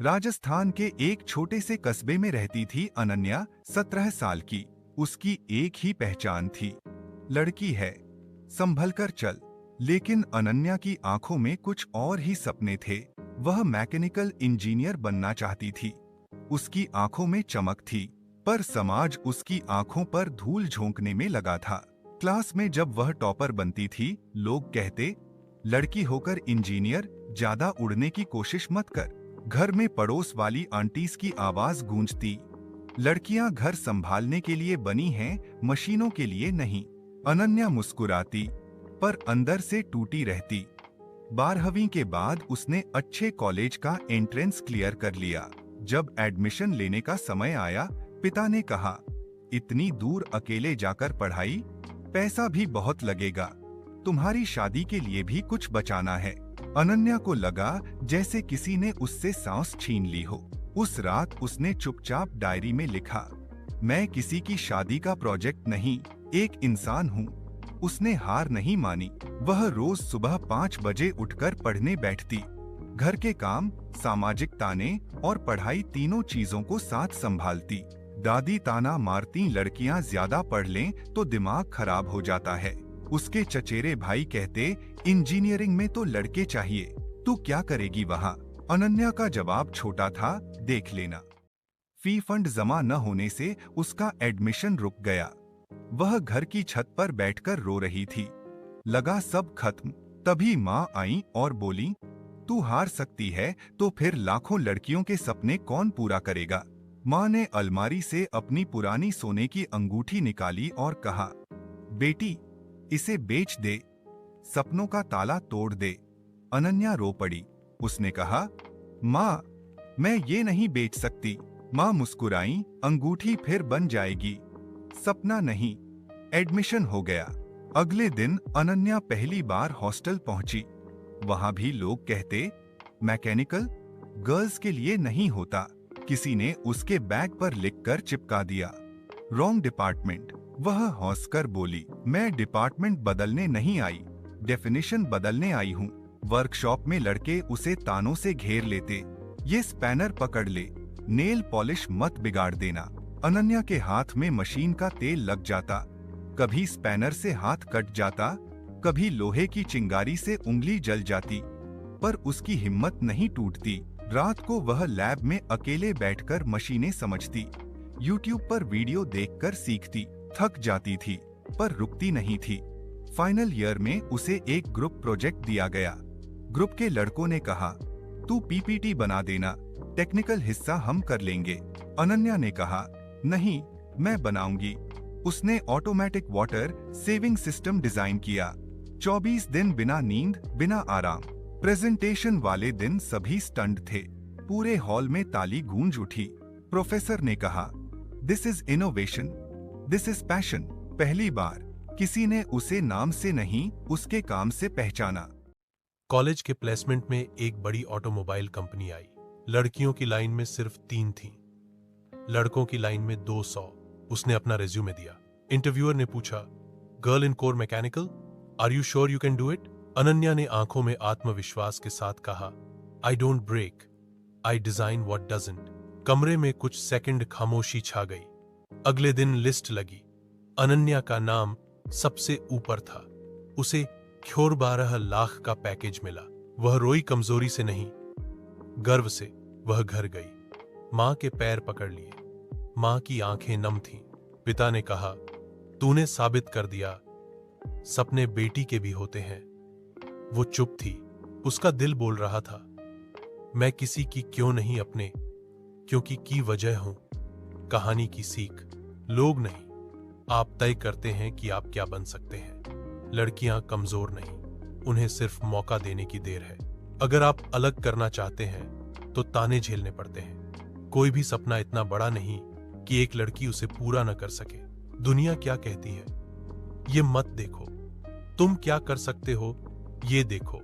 राजस्थान के एक छोटे से कस्बे में रहती थी अनन्या, 17 साल की। उसकी एक ही पहचान थी, लड़की है, संभल कर चल। लेकिन अनन्या की आंखों में कुछ और ही सपने थे। वह मैकेनिकल इंजीनियर बनना चाहती थी। उसकी आंखों में चमक थी, पर समाज उसकी आंखों पर धूल झोंकने में लगा था। क्लास में जब वह टॉपर बनती थी, लोग कहते, लड़की होकर इंजीनियर, ज्यादा उड़ने की कोशिश मत कर। घर में पड़ोस वाली आंटीज की आवाज गूंजती, लड़कियां घर संभालने के लिए बनी हैं, मशीनों के लिए नहीं। अनन्या मुस्कुराती, पर अंदर से टूटी रहती। 12वीं के बाद उसने अच्छे कॉलेज का एंट्रेंस क्लियर कर लिया। जब एडमिशन लेने का समय आया, पिता ने कहा, इतनी दूर अकेले जाकर पढ़ाई, पैसा भी बहुत लगेगा। तुम्हारी शादी के लिए भी कुछ बचाना है। अनन्या को लगा जैसे किसी ने उससे सांस छीन ली हो। उस रात उसने चुपचाप डायरी में लिखा, मैं किसी की शादी का प्रोजेक्ट नहीं, एक इंसान हूँ। उसने हार नहीं मानी। वह रोज सुबह 5 बजे उठकर पढ़ने बैठती। घर के काम, सामाजिक ताने और पढ़ाई, तीनों चीजों को साथ संभालती। दादी ताना मारती, लड़कियां ज्यादा पढ़ लें तो दिमाग खराब हो जाता है। उसके चचेरे भाई कहते, इंजीनियरिंग में तो लड़के चाहिए, तू क्या करेगी वहाँ। अनन्या का जवाब छोटा था, देख लेना। फी फंड जमा न होने से उसका एडमिशन रुक गया। वह घर की छत पर बैठकर रो रही थी। लगा सब खत्म। तभी माँ आई और बोली, तू हार सकती है तो फिर लाखों लड़कियों के सपने कौन पूरा करेगा। माँ ने अलमारी से अपनी पुरानी सोने की अंगूठी निकाली और कहा, बेटी, इसे बेच दे, सपनों का ताला तोड़ दे। अनन्या रो पड़ी। उसने कहा, माँ, मैं ये नहीं बेच सकती। माँ मुस्कुराई, अंगूठी फिर बन जाएगी, सपना नहीं। एडमिशन हो गया। अगले दिन अनन्या पहली बार हॉस्टल पहुंची। वहां भी लोग कहते, मैकेनिकल गर्ल्स के लिए नहीं होता। किसी ने उसके बैग पर लिखकर चिपका दिया, रॉन्ग डिपार्टमेंट। वह हंसकर बोली, मैं डिपार्टमेंट बदलने नहीं आई, डेफिनेशन बदलने आई हूँ। वर्कशॉप में लड़के उसे तानों से घेर लेते, ये स्पैनर पकड़ ले, नेल पॉलिश मत बिगाड़ देना। अनन्या के हाथ में मशीन का तेल लग जाता, कभी स्पैनर से हाथ कट जाता, कभी लोहे की चिंगारी से उंगली जल जाती, पर उसकी हिम्मत नहीं टूटती। रात को वह लैब में अकेले बैठकर मशीनें समझती, यूट्यूब पर वीडियो देखकर सीखती। थक जाती थी, पर रुकती नहीं थी। फाइनल ईयर में उसे एक ग्रुप प्रोजेक्ट दिया गया। ग्रुप के लड़कों ने कहा, तू पीपीटी बना देना, टेक्निकल हिस्सा हम कर लेंगे। अनन्या ने कहा, नहीं, मैं बनाऊंगी। उसने automatic water saving system design किया। 24 दिन बिना नींद, बिना आराम। प्रेजेंटेशन वाले दिन सभी स्टंट थे। पूरे हॉल में ताली गूंज उठी। प्रोफेसर ने कहा, this is innovation, this is passion. पहली बार किसी ने उसे नाम से नहीं, उसके काम से पहचाना। कॉलेज के प्लेसमेंट में एक बड़ी ऑटोमोबाइल कंपनी आई। लड़कियों की लाइन में सिर्फ 3 थीं, लड़कों की लाइन में 200। उसने अपना रिज्यूमे दिया। इंटरव्यूअर ने पूछा, girl in core mechanical, are you sure you can do it? Ananya ने आंखों में आत्मविश्वास के साथ कहा, I don't break, I design what doesn't. कमरे में कुछ सेकंड खामोशी छा गई। अगले दिन लिस्ट लगी। अनन्या का नाम सबसे ऊपर था। उसे 12 लाख का पैकेज मिला। वह रोई, कमजोरी से नहीं, गर्व से। वह घर गई, मां के पैर पकड़ लिए। मां की आंखें नम थीं। पिता ने कहा, तूने साबित कर दिया, सपने बेटी के भी होते हैं। वो चुप थी। उसका दिल बोल रहा था, मैं किसी की क्यों नहीं, अपने क्योंकि की वजह हूं। कहानी की सीख, लोग नहीं, आप तय करते हैं कि आप क्या बन सकते हैं। लड़कियां कमजोर नहीं, उन्हें सिर्फ मौका देने की देर है। अगर आप अलग करना चाहते हैं तो ताने झेलने पड़ते हैं। कोई भी सपना इतना बड़ा नहीं कि एक लड़की उसे पूरा न कर सके। दुनिया क्या कहती है, ये मत देखो। तुम क्या कर सकते हो, ये देखो।